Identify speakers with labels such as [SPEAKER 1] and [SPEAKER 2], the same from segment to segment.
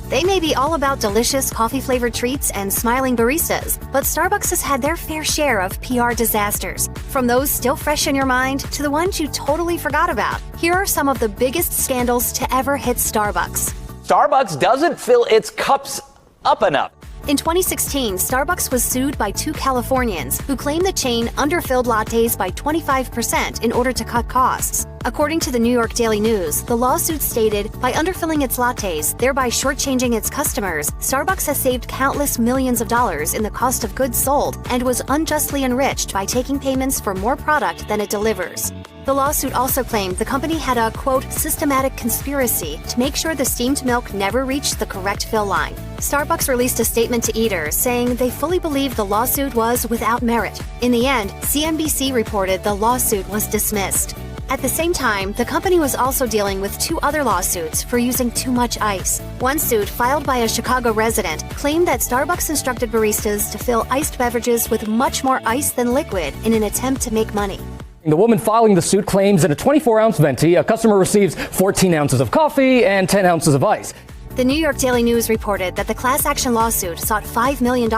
[SPEAKER 1] They may be all about delicious coffee-flavored treats and smiling baristas, but Starbucks has had their fair share of PR disasters. From those still fresh in your mind to the ones you totally forgot about, here are some of the biggest scandals to ever hit Starbucks.
[SPEAKER 2] Starbucks doesn't fill its cups up enough.
[SPEAKER 1] In 2016, Starbucks was sued by two Californians who claimed the chain underfilled lattes by 25% in order to cut costs. According to the New York Daily News, the lawsuit stated, by underfilling its lattes, thereby shortchanging its customers, Starbucks has saved countless millions of dollars in the cost of goods sold and was unjustly enriched by taking payments for more product than it delivers. The lawsuit also claimed the company had a, quote, systematic conspiracy to make sure the steamed milk never reached the correct fill line. Starbucks released a statement to eaters saying they fully believed the lawsuit was without merit. In the end, CNBC reported the lawsuit was dismissed. At the same time, the company was also dealing with two other lawsuits for using too much ice. One suit, filed by a Chicago resident, claimed that Starbucks instructed baristas to fill iced beverages with much more ice than liquid in an attempt to make money.
[SPEAKER 3] The woman filing the suit claims in a 24-ounce venti, a customer receives 14 ounces of coffee and 10 ounces of ice.
[SPEAKER 1] The New York Daily News reported that the class action lawsuit sought $5 million,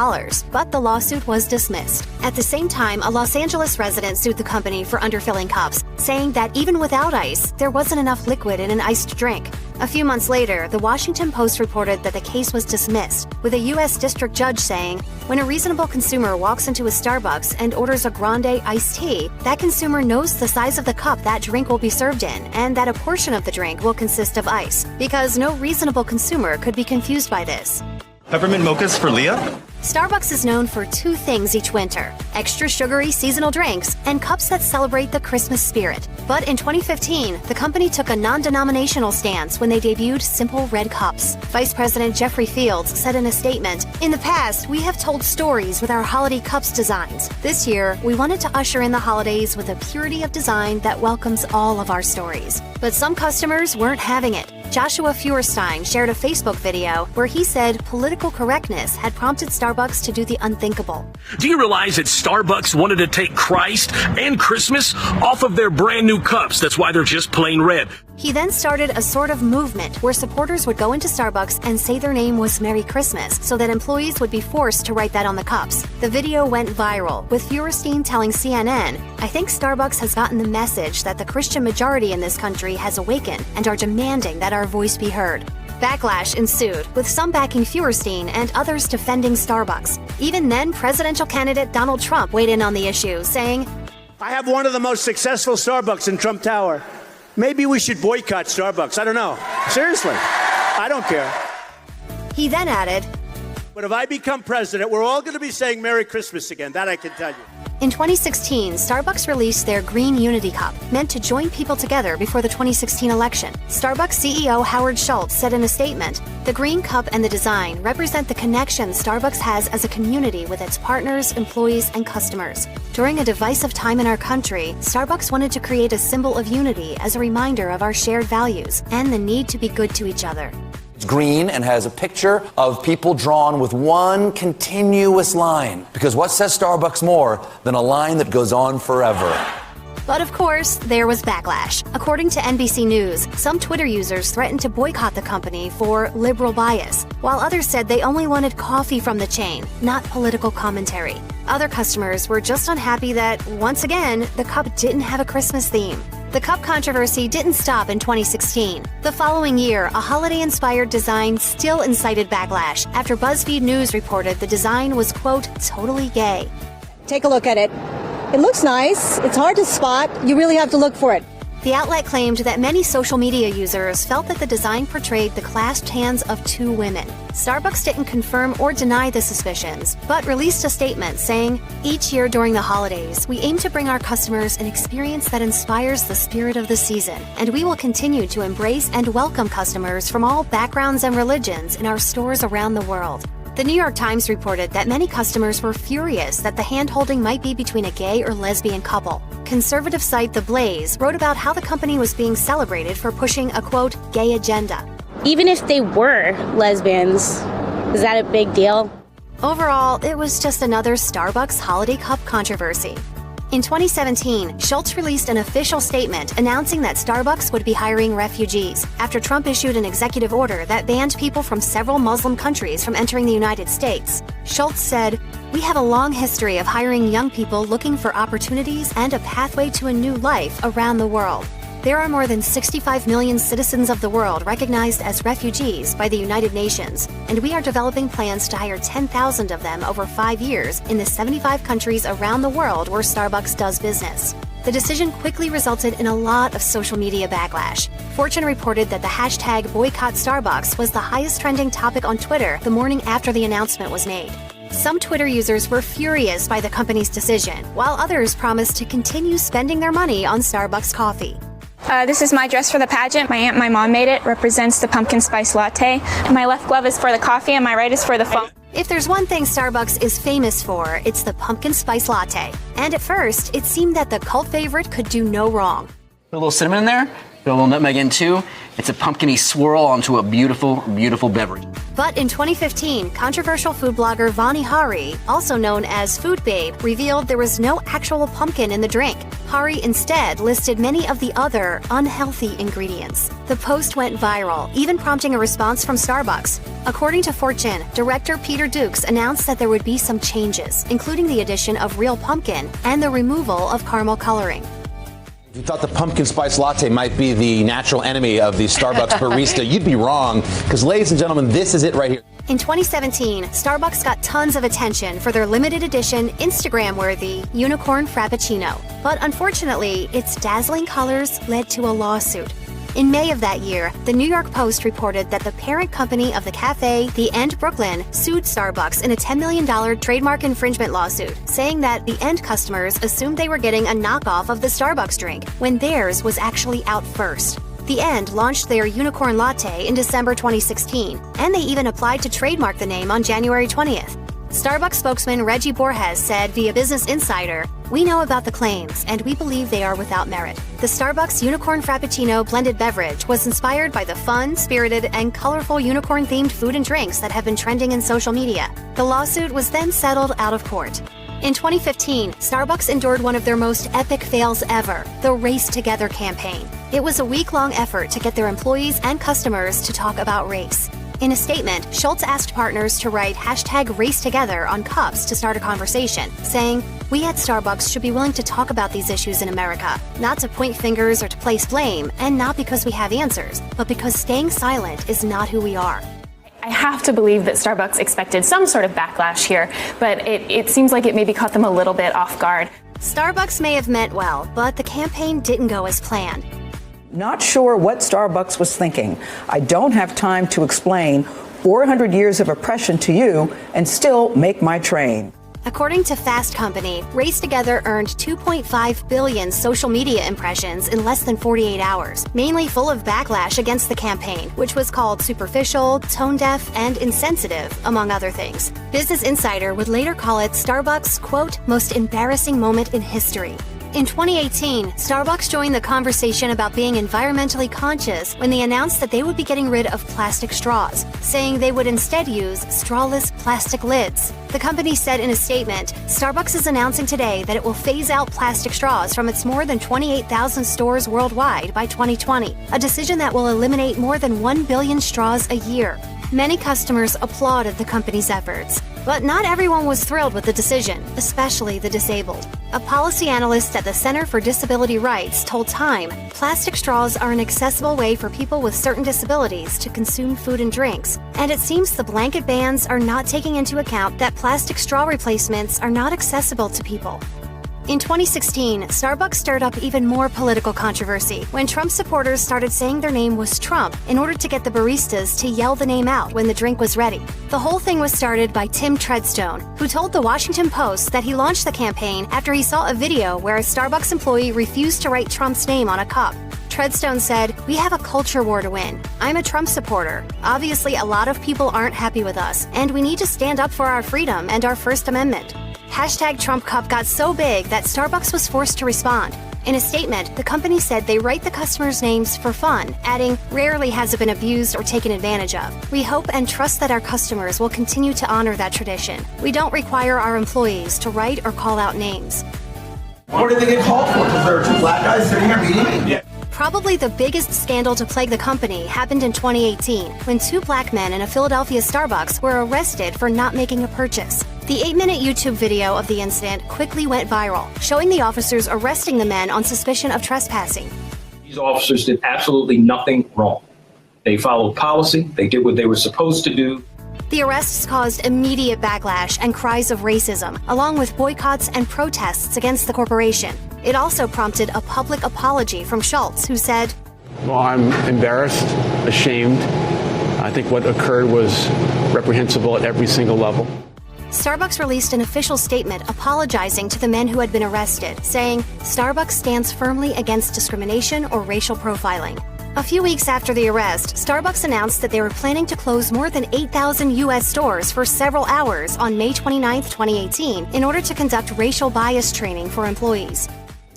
[SPEAKER 1] but the lawsuit was dismissed. At the same time, a Los Angeles resident sued the company for underfilling cups, saying that even without ice, there wasn't enough liquid in an iced drink. A few months later, the Washington Post reported that the case was dismissed, with a U.S. district judge saying, when a reasonable consumer walks into a Starbucks and orders a grande iced tea, that consumer knows the size of the cup that drink will be served in, and that a portion of the drink will consist of ice, because no reasonable consumer could be confused by this.
[SPEAKER 4] Peppermint mochas for Leah?
[SPEAKER 1] Starbucks is known for two things each winter: extra sugary seasonal drinks and cups that celebrate the Christmas spirit. But in 2015, the company took a non-denominational stance when they debuted simple red cups. Vice President Jeffrey Fields said in a statement, "In the past, we have told stories with our holiday cups designs. This year, we wanted to usher in the holidays with a purity of design that welcomes all of our stories." But some customers weren't having it. Joshua Feuerstein shared a Facebook video where he said political correctness had prompted Starbucks to do the unthinkable.
[SPEAKER 5] Do you realize that Starbucks wanted to take Christ and Christmas off of their brand new cups? That's why they're just plain red.
[SPEAKER 1] He then started a sort of movement where supporters would go into Starbucks and say their name was Merry Christmas so that employees would be forced to write that on the cups. The video went viral, with Feuerstein telling CNN, "I think Starbucks has gotten the message that the Christian majority in this country has awakened and are demanding that our voice be heard." Backlash ensued, with some backing Feuerstein and others defending Starbucks. Even then presidential candidate Donald Trump weighed in on the issue, saying,
[SPEAKER 6] "I have one of the most successful Starbucks in Trump Tower. Maybe we should boycott Starbucks. I don't know. Seriously, I don't care."
[SPEAKER 1] He then added,
[SPEAKER 6] "But if I become president, we're all going to be saying Merry Christmas again. That I can tell you."
[SPEAKER 1] In 2016, Starbucks released their Green Unity Cup, meant to join people together before the 2016 election. Starbucks CEO Howard Schultz said in a statement, "The Green Cup and the design represent the connection Starbucks has as a community with its partners, employees, and customers. During a divisive time in our country, Starbucks wanted to create a symbol of unity as a reminder of our shared values and the need to be good to each other."
[SPEAKER 7] It's green and has a picture of people drawn with one continuous line. Because what says Starbucks more than a line that goes on forever?
[SPEAKER 1] But of course, there was backlash. According to NBC News, some Twitter users threatened to boycott the company for liberal bias, while others said they only wanted coffee from the chain, not political commentary. Other customers were just unhappy that, once again, the cup didn't have a Christmas theme. The cup controversy didn't stop in 2016. The following year, a holiday-inspired design still incited backlash after BuzzFeed News reported the design was, quote, totally gay.
[SPEAKER 8] Take a look at it. It looks nice. It's hard to spot. You really have to look for it.
[SPEAKER 1] The outlet claimed that many social media users felt that the design portrayed the clasped hands of two women. Starbucks didn't confirm or deny the suspicions, but released a statement saying, "Each year during the holidays, we aim to bring our customers an experience that inspires the spirit of the season, and we will continue to embrace and welcome customers from all backgrounds and religions in our stores around the world." The New York Times reported that many customers were furious that the hand-holding might be between a gay or lesbian couple. Conservative site The Blaze wrote about how the company was being celebrated for pushing a, quote, gay agenda.
[SPEAKER 9] Even if they were lesbians, is that a big deal?
[SPEAKER 1] Overall, it was just another Starbucks holiday cup controversy. In 2017, Schultz released an official statement announcing that Starbucks would be hiring refugees after Trump issued an executive order that banned people from several Muslim countries from entering the United States. Schultz said, "We have a long history of hiring young people looking for opportunities and a pathway to a new life around the world. There are more than 65 million citizens of the world recognized as refugees by the United Nations, and we are developing plans to hire 10,000 of them over 5 years in the 75 countries around the world where Starbucks does business." The decision quickly resulted in a lot of social media backlash. Fortune reported that the hashtag boycott Starbucks was the highest trending topic on Twitter the morning after the announcement was made. Some Twitter users were furious by the company's decision, while others promised to continue spending their money on Starbucks coffee.
[SPEAKER 10] This is my dress for the pageant. My aunt and my mom made it. Represents the pumpkin spice latte. My left glove is for the coffee and my right is for the phone.
[SPEAKER 1] If there's one thing Starbucks is famous for, it's the pumpkin spice latte. And at first, it seemed that the cult favorite could do no wrong.
[SPEAKER 11] Put a little cinnamon in there, put a little nutmeg in too. It's a pumpkin-y swirl onto a beautiful, beautiful beverage.
[SPEAKER 1] But in 2015, controversial food blogger Vani Hari, also known as Food Babe, revealed there was no actual pumpkin in the drink. Hari instead listed many of the other unhealthy ingredients. The post went viral, even prompting a response from Starbucks. According to Fortune, director Peter Dukes announced that there would be some changes, including the addition of real pumpkin and the removal of caramel coloring.
[SPEAKER 12] If you thought the pumpkin spice latte might be the natural enemy of the Starbucks barista, you'd be wrong, because ladies and gentlemen, this is it right here.
[SPEAKER 1] In 2017, Starbucks got tons of attention for their limited edition, Instagram-worthy Unicorn Frappuccino. But unfortunately, its dazzling colors led to a lawsuit. In May of that year, the New York Post reported that the parent company of the cafe, The End Brooklyn, sued Starbucks in a $10 million trademark infringement lawsuit, saying that the end customers assumed they were getting a knockoff of the Starbucks drink when theirs was actually out first. The End launched their Unicorn Latte in December 2016, and they even applied to trademark the name on January 20th. Starbucks spokesman Reggie Borges said via Business Insider, "We know about the claims, and we believe they are without merit." The Starbucks Unicorn Frappuccino blended beverage was inspired by the fun, spirited, and colorful unicorn-themed food and drinks that have been trending in social media. The lawsuit was then settled out of court. In 2015, Starbucks endured one of their most epic fails ever, the Race Together campaign. It was a week-long effort to get their employees and customers to talk about race. In a statement, Schultz asked partners to write #RaceTogether on cups to start a conversation, saying, "We at Starbucks should be willing to talk about these issues in America, not to point fingers or to place blame, and not because we have answers, but because staying silent is not who we are."
[SPEAKER 13] I have to believe that Starbucks expected some sort of backlash here, but it seems like it maybe caught them a little bit off guard.
[SPEAKER 1] Starbucks may have meant well, but the campaign didn't go as planned.
[SPEAKER 14] Not sure what Starbucks was thinking. I don't have time to explain 400 years of oppression to you and still make my train.
[SPEAKER 1] According to Fast Company, Race Together earned 2.5 billion social media impressions in less than 48 hours, mainly full of backlash against the campaign, which was called superficial, tone-deaf, and insensitive, among other things. Business Insider would later call it Starbucks' quote, most embarrassing moment in history. In 2018, Starbucks joined the conversation about being environmentally conscious when they announced that they would be getting rid of plastic straws, saying they would instead use strawless plastic lids. The company said in a statement, Starbucks is announcing today that it will phase out plastic straws from its more than 28,000 stores worldwide by 2020, a decision that will eliminate more than 1 billion straws a year. Many customers applauded the company's efforts, but not everyone was thrilled with the decision, especially the disabled. A policy analyst at the Center for Disability Rights told Time, plastic straws are an accessible way for people with certain disabilities to consume food and drinks, and it seems the blanket bans are not taking into account that plastic straw replacements are not accessible to people. In 2016, Starbucks stirred up even more political controversy when Trump supporters started saying their name was Trump in order to get the baristas to yell the name out when the drink was ready. The whole thing was started by Tim Treadstone, who told the Washington Post that he launched the campaign after he saw a video where a Starbucks employee refused to write Trump's name on a cup. Treadstone said, "We have a culture war to win. I'm a Trump supporter. Obviously, a lot of people aren't happy with us, and we need to stand up for our freedom and our First Amendment." #Trump Cup got so big that Starbucks was forced to respond. In a statement, the company said they write the customers' names for fun, adding, "Rarely has it been abused or taken advantage of. We hope and trust that our customers will continue to honor that tradition. We don't require our employees to write or call out names."
[SPEAKER 15] What did they get called for? Because there are two black guys sitting here meeting me?
[SPEAKER 4] Yeah.
[SPEAKER 1] Probably the biggest scandal to plague the company happened in 2018 when two black men in a Philadelphia Starbucks were arrested for not making a purchase. The 8-minute YouTube video of the incident quickly went viral, showing the officers arresting the men on suspicion of trespassing.
[SPEAKER 5] These officers did absolutely nothing wrong. They followed policy. They did what they were supposed to do.
[SPEAKER 1] The arrests caused immediate backlash and cries of racism, along with boycotts and protests against the corporation. It also prompted a public apology from Schultz, who said,
[SPEAKER 16] "Well, I'm embarrassed, ashamed. I think what occurred was reprehensible at every single level."
[SPEAKER 1] Starbucks released an official statement apologizing to the men who had been arrested, saying, "Starbucks stands firmly against discrimination or racial profiling." A few weeks after the arrest, Starbucks announced that they were planning to close more than 8,000 U.S. stores for several hours on May 29, 2018, in order to conduct racial bias training for employees.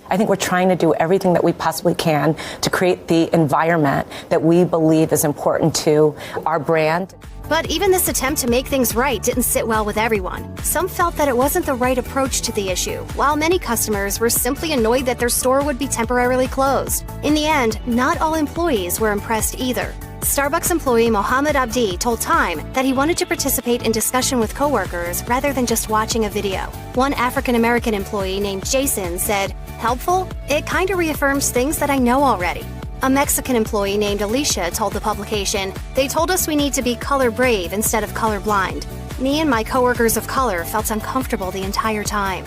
[SPEAKER 17] I think we're trying to do everything that we possibly can to create the environment that we believe is important to our brand.
[SPEAKER 1] But even this attempt to make things right didn't sit well with everyone. Some felt that it wasn't the right approach to the issue, while many customers were simply annoyed that their store would be temporarily closed. In the end, not all employees were impressed either. Starbucks employee Mohammed Abdi told Time that he wanted to participate in discussion with coworkers rather than just watching a video. One African-American employee named Jason said, "Helpful? It kind of reaffirms things that I know already." A Mexican employee named Alicia told the publication, "They told us we need to be color brave instead of color blind. Me and my coworkers of color felt uncomfortable the entire time."